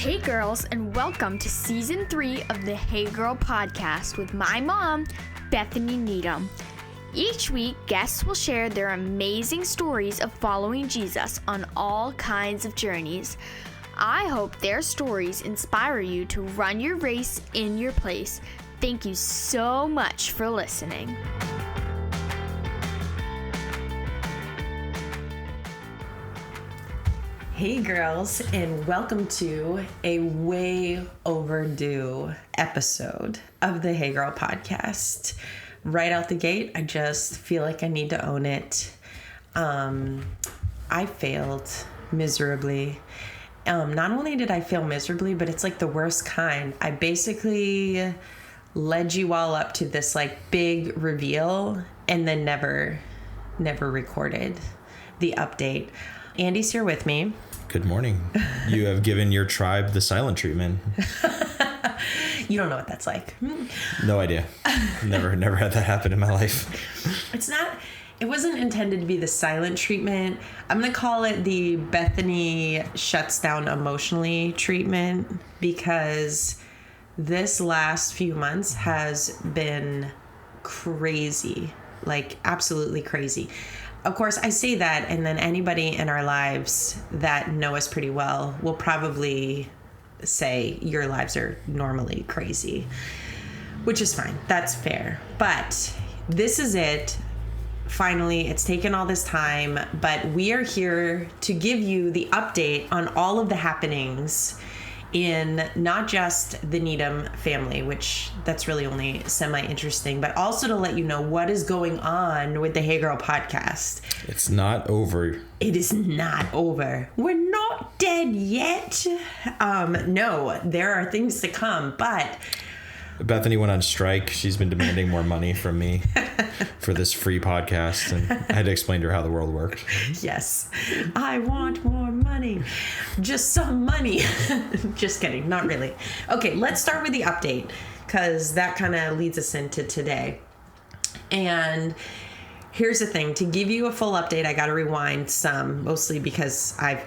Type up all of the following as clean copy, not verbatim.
Hey girls, and welcome to season 3 of the Hey Girl podcast with my mom, Bethany Needham. Each week, guests will share their amazing stories of following Jesus on all kinds of journeys. I hope their stories inspire you to run your race in your place. Thank you so much for listening. Hey girls, and welcome to a way overdue episode of the Hey Girl podcast. Right out the gate, I just feel like I need to own it. I failed miserably. Not only did I fail miserably, but it's like the worst kind. I basically led you all up to this like big reveal and then never recorded the update. Andy's here with me. Good morning. You have given your tribe the silent treatment. You don't know what that's like. No idea. Never had that happen in my life. It wasn't intended to be the silent treatment. I'm going to call it the Bethany shuts down emotionally treatment, because this last few months has been crazy, like absolutely crazy. Of course, I say that, and then anybody in our lives that know us pretty well will probably say your lives are normally crazy, which is fine. That's fair. But this is it. Finally, it's taken all this time, but we are here to give you the update on all of the happenings in not just the Needham family, which that's really only semi-interesting, but also to let you know what is going on with the Hey Girl podcast. It's not over. It is not over. We're not dead yet. No, there are things to come, but Bethany went on strike. She's been demanding more money from me for this free podcast, and I had to explain to her how the world worked. Yes, I want more money. Just some money. Just kidding. Not really. Okay, let's start with the update, because that kind of leads us into today. And here's the thing. To give you a full update, I got to rewind some, mostly because I've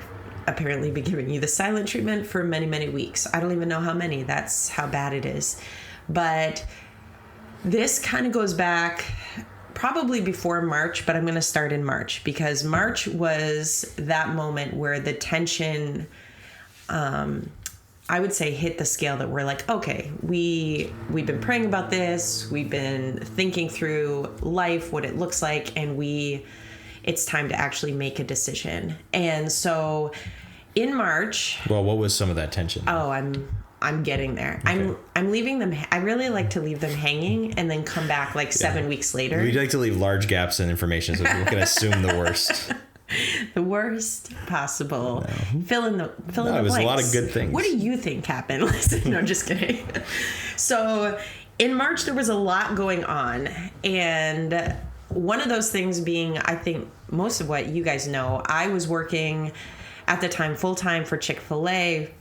apparently been giving you the silent treatment for many, many weeks. I don't even know how many. That's how bad it is. But this kind of goes back probably before March, but I'm going to start in March, because March was that moment where the tension, I would say, hit the scale that we're like, okay, we've been praying about this. We've been thinking through life, what it looks like, and it's time to actually make a decision. And so in March. Well, what was some of that tension? Oh, I'm getting there. Okay. I'm leaving them. I really like to leave them hanging and then come back like 7 weeks later. We like to leave large gaps in information so people can assume the worst. The worst possible. No. Fill in the blanks. It was a lot of good things. What do you think happened? Listen, no, just kidding. So in March, there was a lot going on. And one of those things being, I think most of what you guys know, I was working at the time full-time for Chick-fil-A.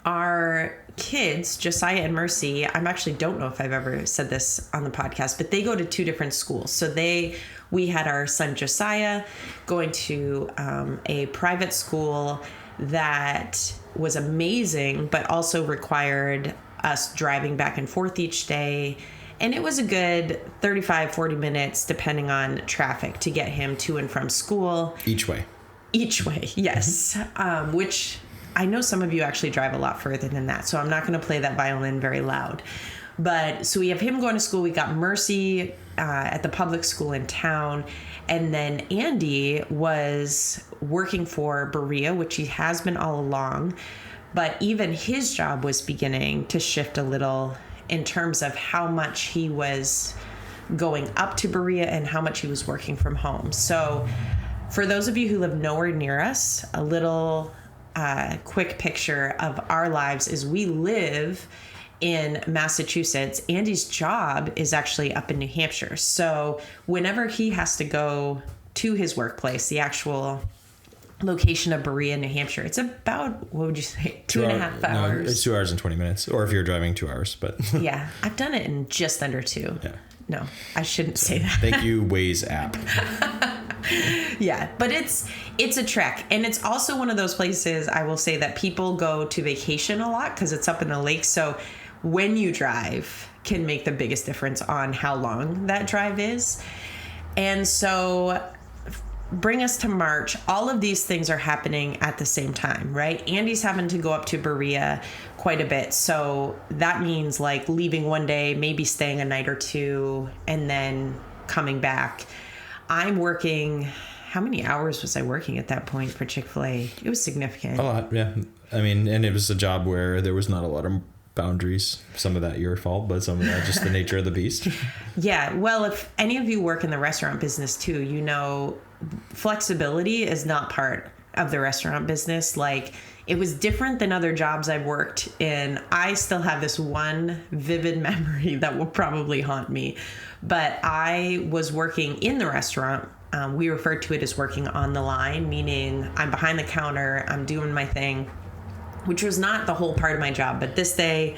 Our kids, Josiah and Mercy, I actually don't know if I've ever said this on the podcast, but they go to 2 different schools. So we had our son Josiah going to a private school that was amazing, but also required us driving back and forth each day. And it was a good 35, 40 minutes, depending on traffic, to get him to and from school. Each way, yes. Which I know some of you actually drive a lot further than that, so I'm not going to play that violin very loud. But so we have him going to school. We got Mercy at the public school in town. And then Andy was working for Berea, which he has been all along. But even his job was beginning to shift a little in terms of how much he was going up to Berea and how much he was working from home. So for those of you who live nowhere near us, a little quick picture of our lives is we live in Massachusetts. Andy's job is actually up in New Hampshire. So whenever he has to go to his workplace, the actual location of Berea, New Hampshire, it's about, what would you say, 2.5 hours? No, it's 2 hours and 20 minutes, or if you're driving 2 hours, but yeah, I've done it in just under 2. Yeah. No, I shouldn't say that. Thank you, Waze app. Yeah, but it's a trek, and it's also one of those places I will say that people go to vacation a lot because it's up in the lake. So when you drive can make the biggest difference on how long that drive is. And so bring us to March. All of these things are happening at the same time, right? Andy's having to go up to Berea quite a bit. So that means like leaving one day, maybe staying a night or two, and then coming back. I'm working, how many hours was I working at that point for Chick-fil-A? It was significant. A lot, yeah. I mean, and it was a job where there was not a lot of boundaries. Some of that your fault, but some of that just the nature of the beast. Yeah. Well, if any of you work in the restaurant business too, you know, flexibility is not part of the restaurant business. Like, it was different than other jobs I've worked in. I still have this one vivid memory that will probably haunt me. But I was working in the restaurant. We referred to it as working on the line, meaning I'm behind the counter, I'm doing my thing, which was not the whole part of my job. But this day,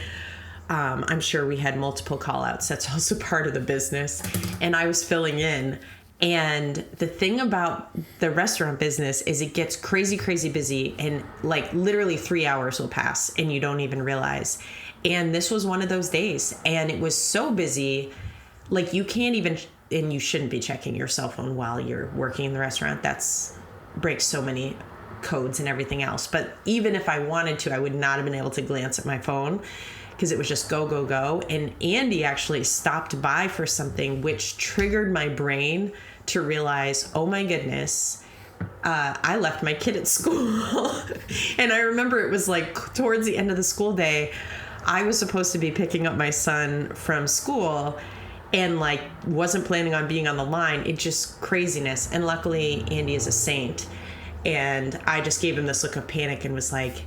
I'm sure we had multiple call outs. That's also part of the business. And I was filling in. And the thing about the restaurant business is it gets crazy, crazy busy, and like literally 3 hours will pass and you don't even realize. And this was one of those days, and it was so busy, like you can't even, and you shouldn't be checking your cell phone while you're working in the restaurant. That's breaks so many codes and everything else. But even if I wanted to, I would not have been able to glance at my phone because it was just go, go, go. And Andy actually stopped by for something which triggered my brain to realize, oh my goodness, I left my kid at school. And I remember it was like towards the end of the school day, I was supposed to be picking up my son from school and like wasn't planning on being on the line. It just craziness. And luckily Andy is a saint. And I just gave him this look of panic and was like,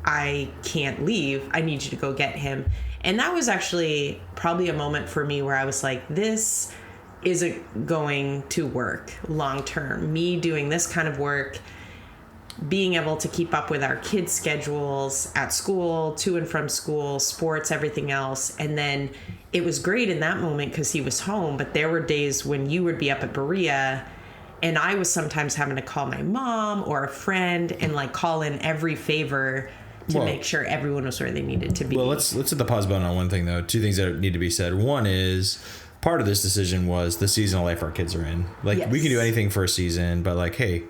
I can't leave. I need you to go get him. And that was actually probably a moment for me where I was like, this isn't going to work long term. Me doing this kind of work, being able to keep up with our kids' schedules at school, to and from school, sports, everything else. And then it was great in that moment because he was home. But there were days when you would be up at Berea and I was sometimes having to call my mom or a friend and like call in every favor to make sure everyone was where they needed to be. Well, let's hit the pause button on one thing though. Two things that need to be said. One is part of this decision was the seasonal life our kids are in. Like we can do anything for a season, but like, hey,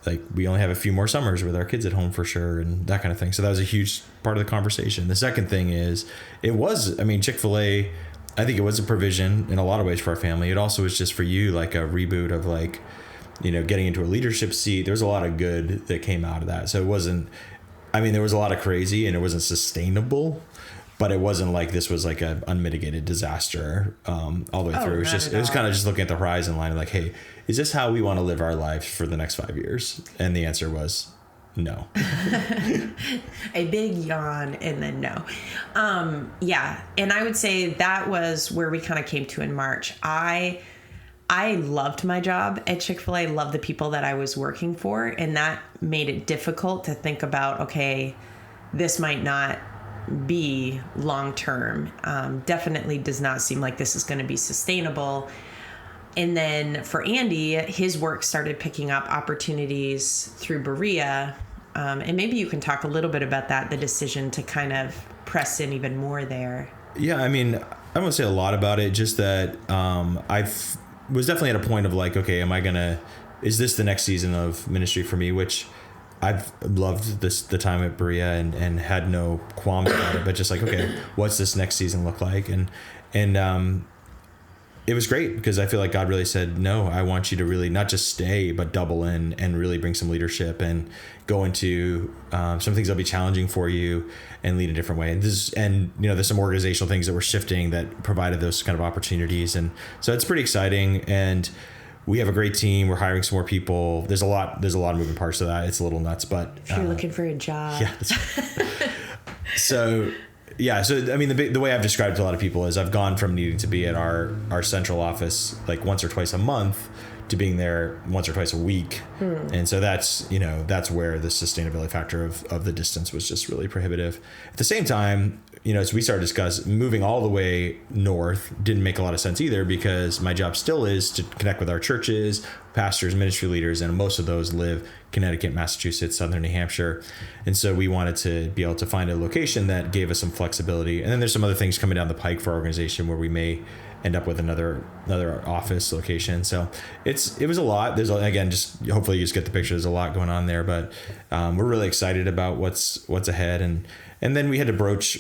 like we only have a few more summers with our kids at home for sure and that kind of thing. So that was a huge part of the conversation. The second thing is Chick-fil-A, I think it was a provision in a lot of ways for our family. It also was just for you, like a reboot of like, you know, getting into a leadership seat. There was a lot of good that came out of that. So it wasn't, there was a lot of crazy and it wasn't sustainable, but it wasn't like this was like an unmitigated disaster all the way through. It was kind of just looking at the horizon line, like, hey, is this how we want to live our lives for the next 5 years? And the answer was no. A big yawn and then no. Yeah. And I would say that was where we kind of came to in March. I loved my job at Chick-fil-A, loved the people that I was working for. And that made it difficult to think about, okay, this might not be long-term. Definitely does not seem like this is going to be sustainable. And then for Andy, his work started picking up opportunities through Berea. And maybe you can talk a little bit about that, the decision to kind of press in even more there. Yeah, I won't say a lot about it, just that was definitely at a point of like, okay, is this the next season of ministry for me? Which I've loved the time at Berea and had no qualms about it, but just like, okay, what's this next season look like? And it was great because I feel like God really said, no, I want you to really not just stay, but double in and really bring some leadership and go into some things that'll be challenging for you and lead a different way. And there's some organizational things that were shifting that provided those kind of opportunities. And so it's pretty exciting. And we have a great team. We're hiring some more people. There's a lot of moving parts to that. It's a little nuts, but if you're looking for a job. Yeah. That's right. So the way I've described it to a lot of people is I've gone from needing to be at our central office like once or twice a month to being there once or twice a week. And so that's where the sustainability factor of the distance was just really prohibitive. At the same time, as we started discussing moving all the way north didn't make a lot of sense either, because my job still is to connect with our churches, pastors, ministry leaders, and most of those live Connecticut, Massachusetts, Southern New Hampshire. And so we wanted to be able to find a location that gave us some flexibility. And then there's some other things coming down the pike for our organization where we may end up with another office location. So it was a lot. There's, again, just hopefully you just get the picture. There's a lot going on there, but we're really excited about what's ahead. And then we had to broach,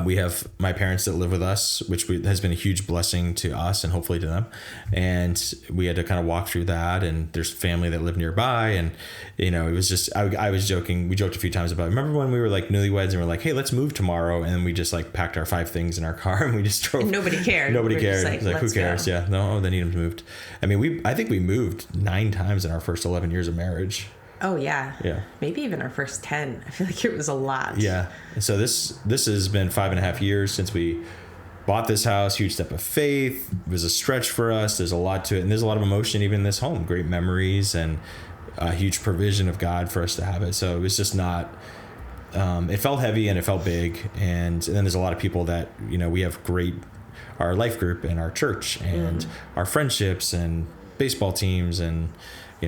we have my parents that live with us, which has been a huge blessing to us and hopefully to them. And we had to kind of walk through that. And there's family that live nearby. And, it was just, I was joking. We joked a few times about, remember when we were like newlyweds and we're like, hey, let's move tomorrow. And we just like packed our 5 things in our car and we just drove. And nobody cared. Nobody cared. Like who cares? Go. Yeah. No, the Needhams moved. I mean, I think we moved 9 times in our first 11 years of marriage. Oh, yeah. Yeah. Maybe even our first 10. I feel like it was a lot. Yeah. And so this has been 5.5 years since we bought this house. Huge step of faith. It was a stretch for us. There's a lot to it. And there's a lot of emotion even in this home. Great memories and a huge provision of God for us to have it. So it was just not... it felt heavy and it felt big. And then there's a lot of people that, we have our life group and our church and our friendships and baseball teams and...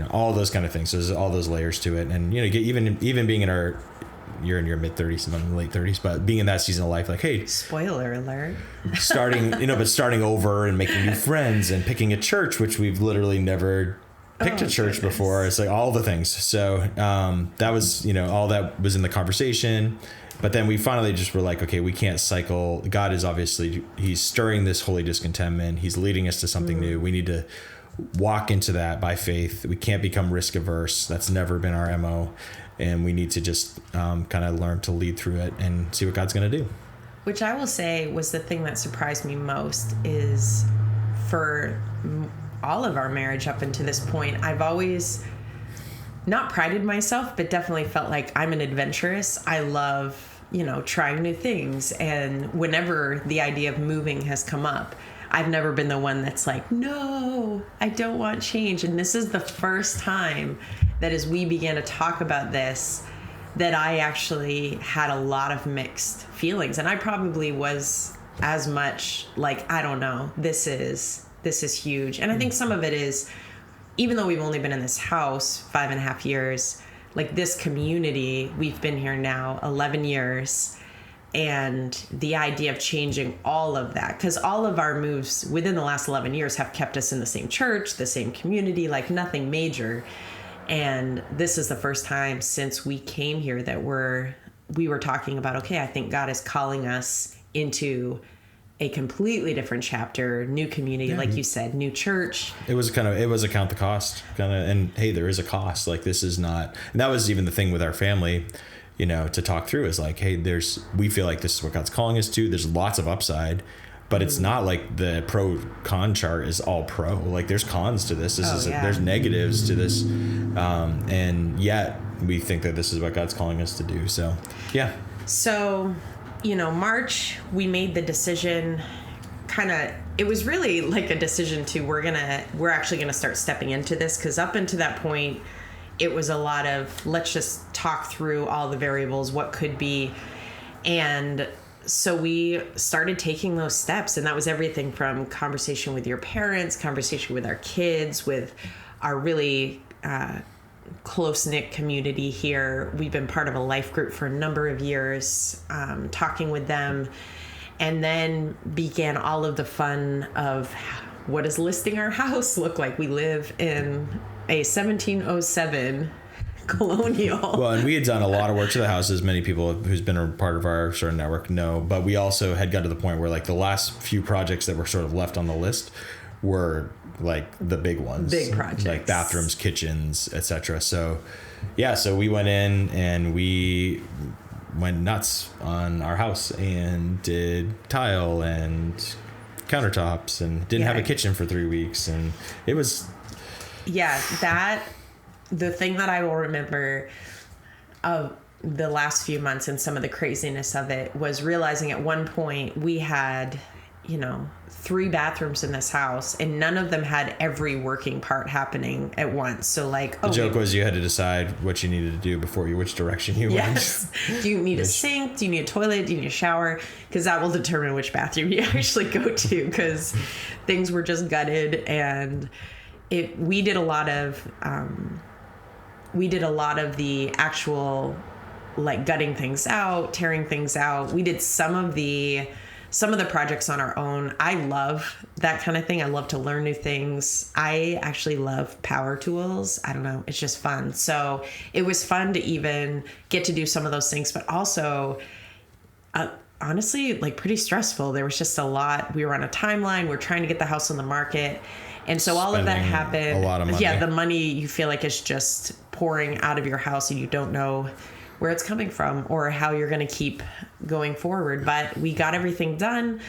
all those kind of things. So there's all those layers to it. And, even being you're in your mid 30s, I'm in the late 30s, but being in that season of life, like, hey, spoiler alert, starting over and making new friends and picking a church, which we've literally never picked a church before. It's like all the things. So, that was, all that was in the conversation. But then we finally just were like, okay, we can't cycle. God is obviously, he's stirring this holy discontentment. He's leading us to something new. We need to walk into that by faith. We can't become risk averse. That's never been our MO. And we need to just kind of learn to lead through it and see what God's going to do. Which I will say was the thing that surprised me most is for all of our marriage up until this point, I've always not prided myself, but definitely felt like I'm an adventurous. I love, trying new things. And whenever the idea of moving has come up, I've never been the one that's like, no, I don't want change. And this is the first time that as we began to talk about this, that I actually had a lot of mixed feelings. And I probably was as much like, I don't know, this is huge. And I think some of it is, even though we've only been in this house 5.5 years, like this community, we've been here now 11 years. And the idea of changing all of that, because all of our moves within the last 11 years have kept us in the same church, the same community, like nothing major. And this is the first time since we came here that we were talking about, okay, I think God is calling us into a completely different chapter, new community, like you said, new church. It was a count the cost and hey, there is a cost. Like this is not, and that was even the thing with our family. To talk through is like, hey, we feel like this is what God's calling us to. There's lots of upside, but it's not like the pro con chart is all pro. Like there's cons to this. There's negatives to this. And yet we think that this is what God's calling us to do. So, yeah. So, March, we made the decision it was really like a decision to, we're actually going to start stepping into this. 'Cause up until that point, it was a lot of, let's just talk through all the variables, what could be. And so we started taking those steps. And that was everything from conversation with your parents, conversation with our kids, with our really close-knit community here. We've been part of a life group for a number of years, talking with them. And then began all of the fun of what does listing our house look like? We live in a 1707 colonial. Well, and we had done a lot of work to the house, as many people who's been a part of our sort of network know, but we also had got to the point where like the last few projects that were sort of left on the list were like the big ones. Big projects. Like bathrooms, kitchens, etc. So we went in and we went nuts on our house and did tile and countertops and didn't have a kitchen for 3 weeks. And it was... Yeah, the thing that I will remember of the last few months and some of the craziness of it was realizing at one point we had 3 bathrooms in this house, and none of them had every working part happening at once. So like, the joke was you had to decide what you needed to do before which direction you went. Do you need a sink? Do you need a toilet? Do you need a shower? Because that will determine which bathroom you actually go to, because things were just gutted. And we did a lot of the actual, like, gutting things out, tearing things out. We did some of the projects on our own. I love that kind of thing. I love to learn new things. I actually love power tools. I don't know. It's just fun. So it was fun to even get to do some of those things, but also, honestly, like, pretty stressful. There was just a lot. We were on a timeline. We're trying to get the house on the market. And so all of that happened. A lot of money. Yeah, the money you feel like is just pouring out of your house, and you don't know where it's coming from or how you're going to keep going forward. But we got everything done,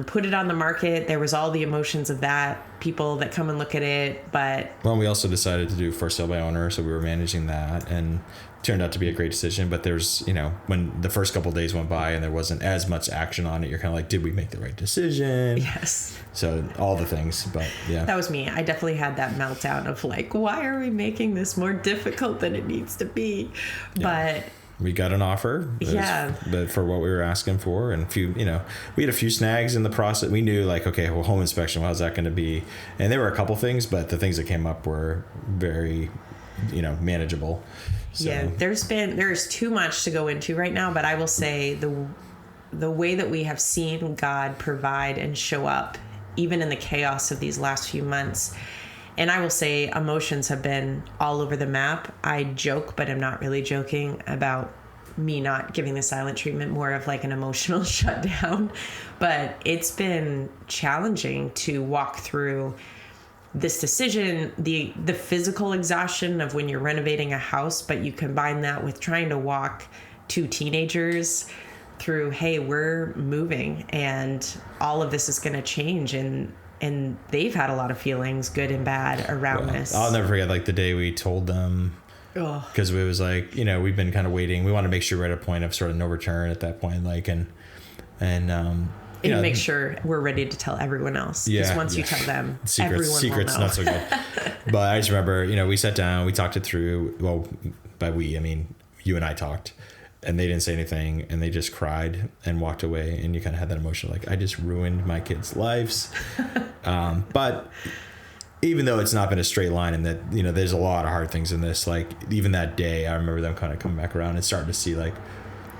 put it on the market. There was all the emotions of that, people that come and look at it. But we also decided to do for sale by owner, so we were managing that, and turned out to be a great decision. But there's, when the first couple of days went by and there wasn't as much action on it, you're kind of like, did we make the right decision? Yes. So all the things, but yeah. That was me. I definitely had that meltdown of like, why are we making this more difficult than it needs to be? Yeah. But we got an offer. For what we were asking for, and we had a few snags in the process. We knew, like, okay, well, home inspection, how's that going to be? And there were a couple things, but the things that came up were very, manageable. So. Yeah, there's too much to go into right now, but I will say the way that we have seen God provide and show up, even in the chaos of these last few months. And I will say emotions have been all over the map. I joke, but I'm not really joking about me not giving the silent treatment, more of like an emotional shutdown. But it's been challenging to walk through this decision, the physical exhaustion of when you're renovating a house, but you combine that with trying to walk 2 teenagers through, hey, we're moving and all of this is going to change, and they've had a lot of feelings, good and bad, around this. I'll never forget, like, the day we told them, because we was like, we've been kind of waiting. We want to make sure we're at a point of sort of no return at that point, like, and make sure we're ready to tell everyone else. Because once you tell them, everyone will know. Not so good. But I just remember, we sat down, we talked it through. Well, by we, I mean, you and I talked, and they didn't say anything, and they just cried and walked away. And you kind of had that emotion, like, I just ruined my kids' lives. But even though it's not been a straight line, and that, there's a lot of hard things in this, like, even that day, I remember them kind of coming back around and starting to see, like,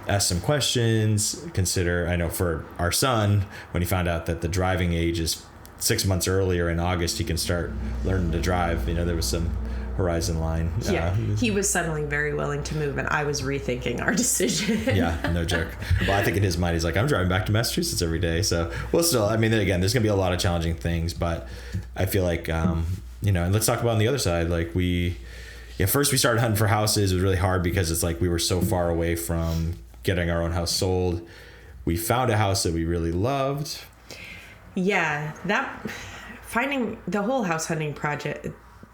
ask some questions, consider, I know for our son, when he found out that the driving age is 6 months earlier in August, he can start learning to drive. There was some horizon line. Yeah, he was suddenly very willing to move, and I was rethinking our decision. Yeah, no joke. Well, I think in his mind, he's like, I'm driving back to Massachusetts every day. So, well, still, I mean, again, there's going to be a lot of challenging things, but I feel like, and let's talk about on the other side, like first we started hunting for houses. It was really hard because it's like we were so far away from getting our own house sold. We found a house that we really loved. Yeah, finding the whole house hunting project,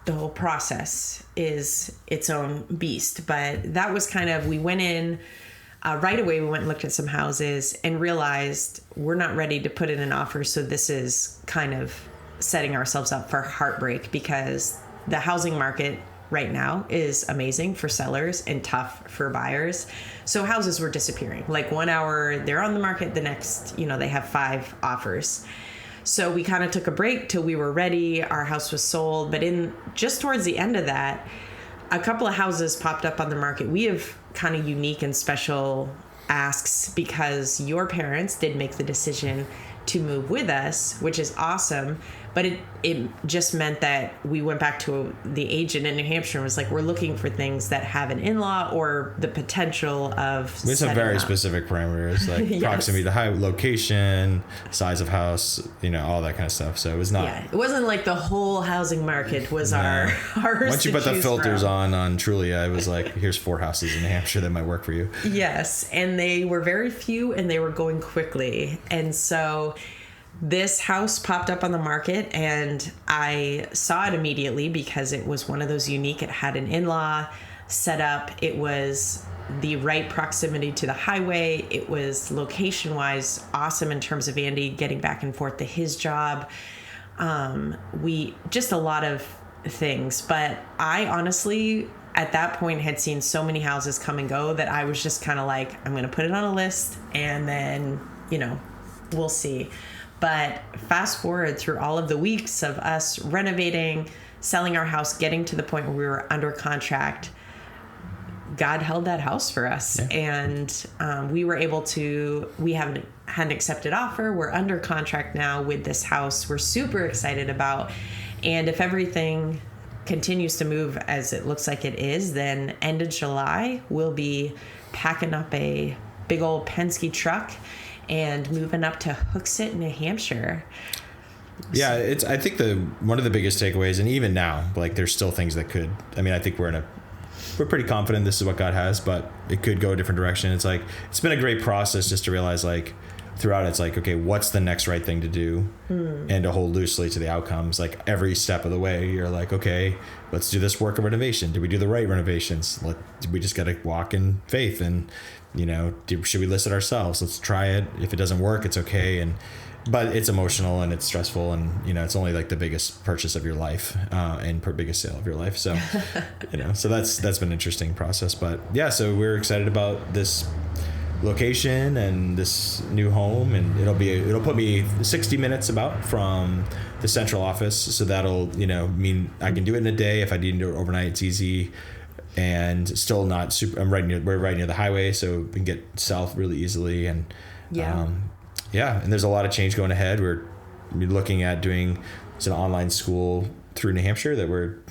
the whole process is its own beast. But that was kind of, we went in right away. We went and looked at some houses and realized we're not ready to put in an offer. So this is kind of setting ourselves up for heartbreak, because the housing market right now is amazing for sellers and tough for buyers. So houses were disappearing. Like 1 hour they're on the market, the next, they have 5 offers. So we kind of took a break till we were ready. Our house was sold, but just towards the end of that, a couple of houses popped up on the market. We have kind of unique and special asks because your parents did make the decision to move with us, which is awesome. But it just meant that we went back to the agent in New Hampshire and was like, we're looking for things that have an in-law or the potential of we have some very specific parameters, like yes. Proximity to high location, size of house, all that kind of stuff. So it was not... Yeah, it wasn't like the whole housing market was ours. Once you put the filters on Trulia, I was like, here's 4 houses in New Hampshire that might work for you. Yes, and they were very few and they were going quickly. And so... this house popped up on the market and I saw it immediately because it was one of those unique. It had an in-law set up. It was the right proximity to the highway. It was location-wise awesome in terms of Andy getting back and forth to his job. We just a lot of things. But I honestly, at that point, had seen so many houses come and go that I was just kind of like, I'm going to put it on a list and then, we'll see. But fast forward through all of the weeks of us renovating, selling our house, getting to the point where we were under contract, God held that house for us. Yeah. And we were able to, we had an accepted offer. We're under contract now with this house we're super excited about. And if everything continues to move as it looks like it is, then end of July, we'll be packing up a big old Penske truck and moving up to Hooksett, New Hampshire. Yeah, I think one of the biggest takeaways, and even now, like there's still things that could, I think we're pretty confident this is what God has, but it could go a different direction. It's like, it's been a great process just to realize like throughout it's like, okay, what's the next right thing to do? And to hold loosely to the outcomes. Like every step of the way, you're like, okay, let's do this work of renovation. Did we do the right renovations? We just got to walk in faith and, should we list it ourselves? Let's try it. If it doesn't work, it's okay. But it's emotional and it's stressful and, it's only like the biggest purchase of your life and biggest sale of your life. So, so that's been an interesting process. But yeah, so we're excited about this location and this new home, and it'll put me 60 minutes about from the central office. So that'll, mean I can do it in a day. If I need to do it overnight, it's easy. And still not super, we're right near the highway, so we can get south really easily. And and there's a lot of change going ahead. We're looking at doing an online school through New Hampshire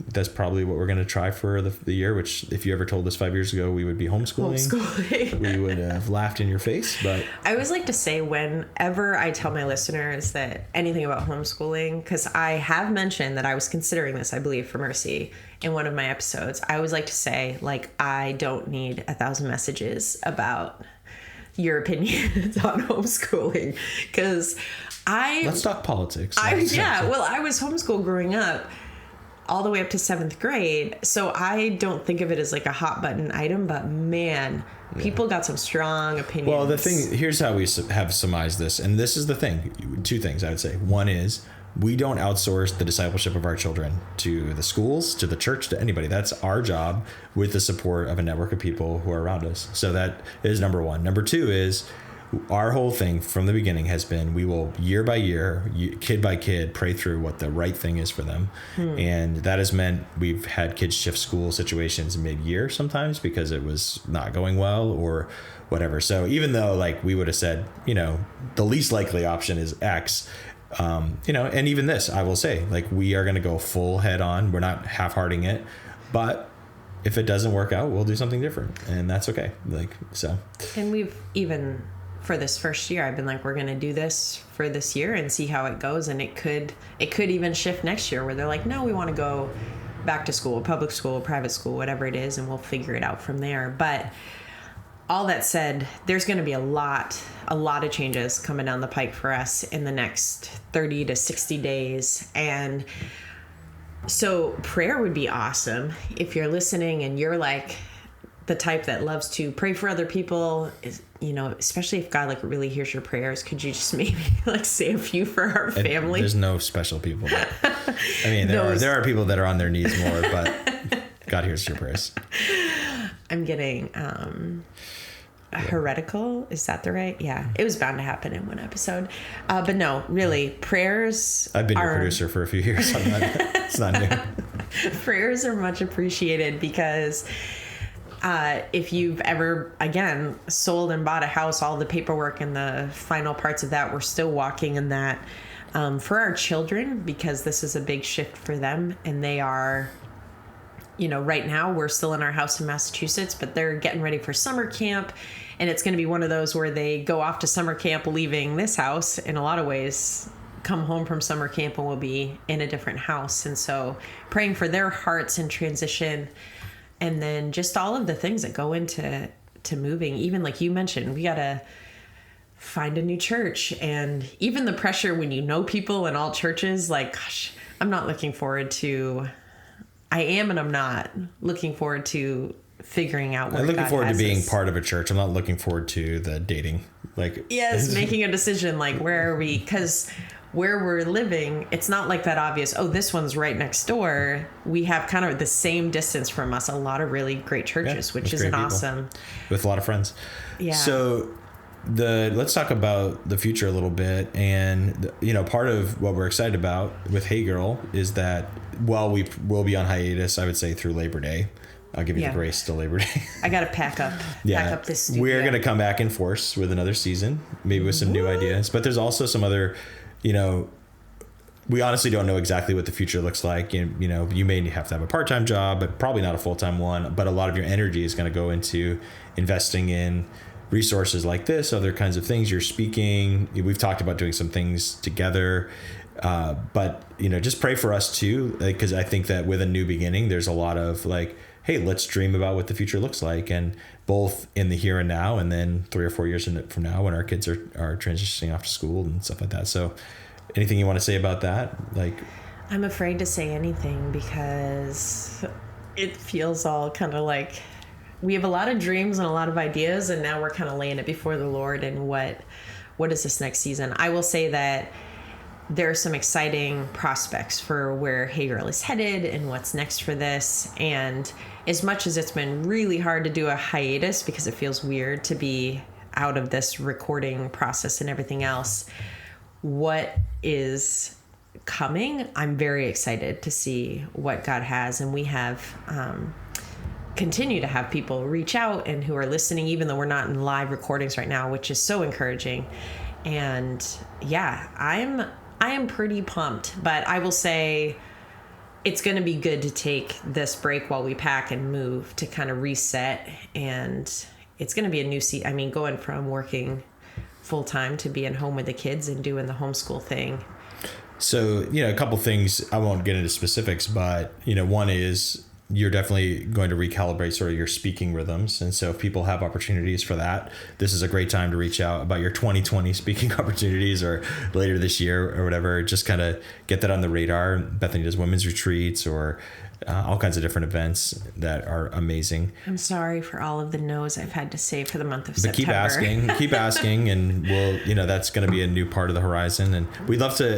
that's probably what we're going to try for the year, which if you ever told us 5 years ago we would be homeschooling. We would have laughed in your face. But I always like to say, whenever I tell my listeners that anything about homeschooling, because I have mentioned that I was considering this, I believe, for Mercy in one of my episodes, I always like to say, like, I don't need 1,000 messages about your opinions on homeschooling, because let's talk politics. I was homeschooled growing up all the way up to 7th grade. So I don't think of it as like a hot button item, but man, people got some strong opinions. Well, here's how we have surmised this. And this is the thing, 2 things I would say. One is we don't outsource the discipleship of our children to the schools, to the church, to anybody. That's our job with the support of a network of people who are around us. So that is number 1. Number 2 is, our whole thing from the beginning has been, we will year by year, kid by kid, pray through what the right thing is for them. And that has meant we've had kids shift school situations mid-year sometimes because it was not going well or whatever. So even though like we would have said, the least likely option is X, and even this, I will say, like, we are going to go full head on. We're not half-hearting it, but if it doesn't work out, we'll do something different, and that's okay. And we've even, for this first year, I've been like, we're going to do this for this year and see how it goes. And it could even shift next year where they're like, no, we want to go back to school, public school, private school, whatever it is. And we'll figure it out from there. But all that said, there's going to be a lot of changes coming down the pike for us in the next 30 to 60 days. And so prayer would be awesome if you're listening and you're like the type that loves to pray for other people, especially if God like really hears your prayers. Could you just maybe like say a few for our family? There's no special people. There are people that are on their knees more, but God hears your prayers. I'm getting heretical. Is that the right? Yeah. It was bound to happen in one episode. But no, really, prayers I've been your producer for a few years. It's not new. Prayers are much appreciated because if you've ever, again, sold and bought a house, all the paperwork and the final parts of that, we're still walking in that for our children, because this is a big shift for them. And they are, right now we're still in our house in Massachusetts, but they're getting ready for summer camp. And it's going to be one of those where they go off to summer camp, leaving this house in a lot of ways, come home from summer camp and will be in a different house. And so praying for their hearts in transition. And then just all of the things that go into moving, even like you mentioned, we got to find a new church. And even the pressure when you know people in all churches, like, gosh, I'm not looking forward to, I am and I'm not looking forward to figuring out what I'm looking God forward to has being us. part of a church. I'm not looking forward to the dating. Like, Yes, making a decision, like, where are we? Because where we're living, it's not like that obvious, oh, this one's right next door. We have kind of the same distance from us, a lot of really great churches, which is an awesome. With a lot of friends. Yeah. So let's talk about the future a little bit. And, part of what we're excited about with Hey Girl is that while we will be on hiatus, I would say through Labor Day, I'll give you the grace to Labor Day. I got to pack up this studio. We're going to come back in force with another season, maybe with some new ideas. But there's also some other, we honestly don't know exactly what the future looks like. You may have to have a part-time job, but probably not a full-time one. But a lot of your energy is going to go into investing in resources like this, other kinds of things. You're speaking. We've talked about doing some things together. But, just pray for us too, because I think that with a new beginning, there's a lot of like, hey, let's dream about what the future looks like, and both in the here and now, and then 3 or 4 years from now when our kids are transitioning off to school and stuff like that. So anything you want to say about that? Like, I'm afraid to say anything because it feels all kind of like we have a lot of dreams and a lot of ideas, and now we're kind of laying it before the Lord. And what is this next season? I will say that there are some exciting prospects for where Hey Girl is headed and what's next for this. And as much as it's been really hard to do a hiatus because it feels weird to be out of this recording process and everything else, what is coming, I'm very excited to see what God has. And we have continue to have people reach out and who are listening, even though we're not in live recordings right now, which is so encouraging. And yeah, I am pretty pumped, but I will say it's going to be good to take this break while we pack and move to kind of reset. And it's going to be a new season. I mean, going from working full time to being home with the kids and doing the homeschool thing. So, a couple things, I won't get into specifics, but, one is you're definitely going to recalibrate sort of your speaking rhythms. And so if people have opportunities for that, this is a great time to reach out about your 2020 speaking opportunities or later this year or whatever. Just kind of get that on the radar. Bethany does women's retreats or all kinds of different events that are amazing. I'm sorry for all of the no's I've had to say for the month of September. Keep asking, and we'll, that's going to be a new part of the horizon. And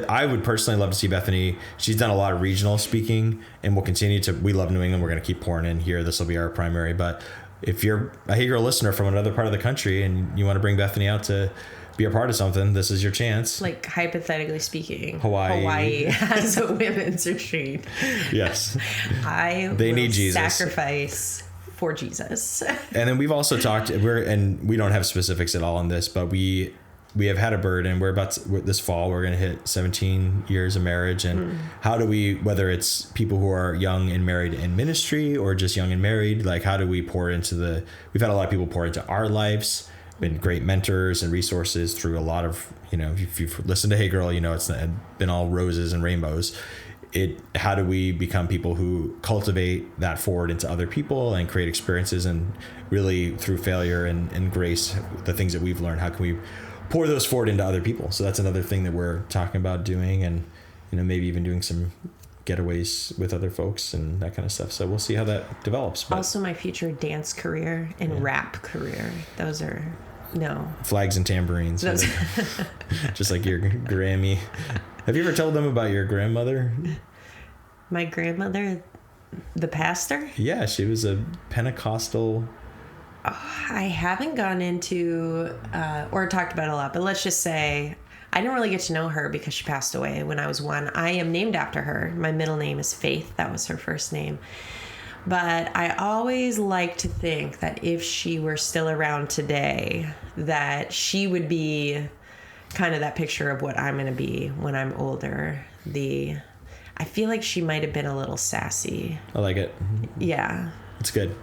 I would personally love to see Bethany. She's done a lot of regional speaking, and we'll continue to. We love New England. We're going to keep pouring in here. This will be our primary. But if you're a Hey Girl listener from another part of the country and you want to bring Bethany out to be a part of something, this is your chance. Like, hypothetically speaking, Hawaii has a women's retreat. Yes. They need Jesus. Sacrifice for Jesus. And then we've also talked, and we don't have specifics at all on this, but we have had a burden. This fall, we're going to hit 17 years of marriage. And how do we, whether it's people who are young and married in ministry or just young and married, like how do we pour into we've had a lot of people pour into our lives, been great mentors and resources through a lot of, if you've listened to Hey Girl, it's not been all roses and rainbows. How do we become people who cultivate that forward into other people and create experiences, and really through failure and grace, the things that we've learned, how can we pour those forward into other people? So that's another thing that we're talking about doing, and, maybe even doing some getaways with other folks and that kind of stuff. So we'll see how that develops. But also my future dance career and rap career. Those are flags and tambourines. Just like your Grammy. Have you ever told them about your grandmother? My grandmother, the pastor? Yeah, she was a Pentecostal. I haven't gone into or talked about it a lot, but let's just say I didn't really get to know her because she passed away when I was 1. I am named after her. My middle name is Faith. That was her first name. But I always like to think that if she were still around today, that she would be kind of that picture of what I'm going to be when I'm older. I feel like she might have been a little sassy. I like it. Yeah. It's good.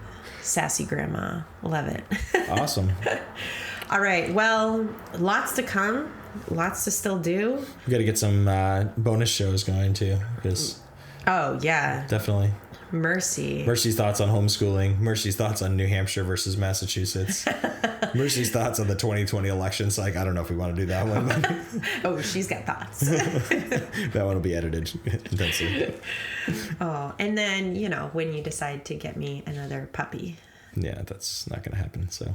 Sassy grandma. Love it. Awesome. All right. Well, lots to come. Lots to still do. We got to get some bonus shows going too. Oh, yeah. Definitely. Mercy's thoughts on homeschooling. Mercy's thoughts on New Hampshire versus Massachusetts. Mercy's thoughts on the 2020 elections. I don't know if we want to do that one. Oh, she's got thoughts. That one will be edited intensely. Oh, and then, when you decide to get me another puppy, Yeah, that's not going to happen. So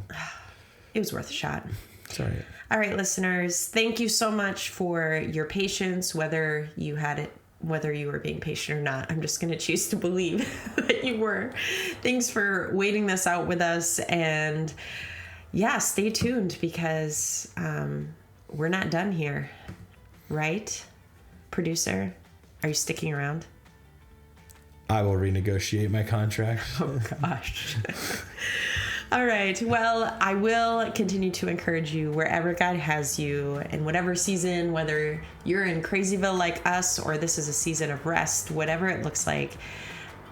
it was worth a shot. Sorry. All right, listeners, thank you so much for your patience, whether you were being patient or not. I'm just going to choose to believe that you were. Thanks for waiting this out with us. And yeah, stay tuned because we're not done here. Right? Producer, are you sticking around? I will renegotiate my contract. Oh, gosh. All right. Well, I will continue to encourage you wherever God has you in whatever season, whether you're in Crazyville like us or this is a season of rest, whatever it looks like,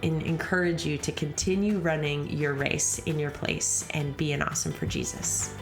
and encourage you to continue running your race in your place and being awesome for Jesus.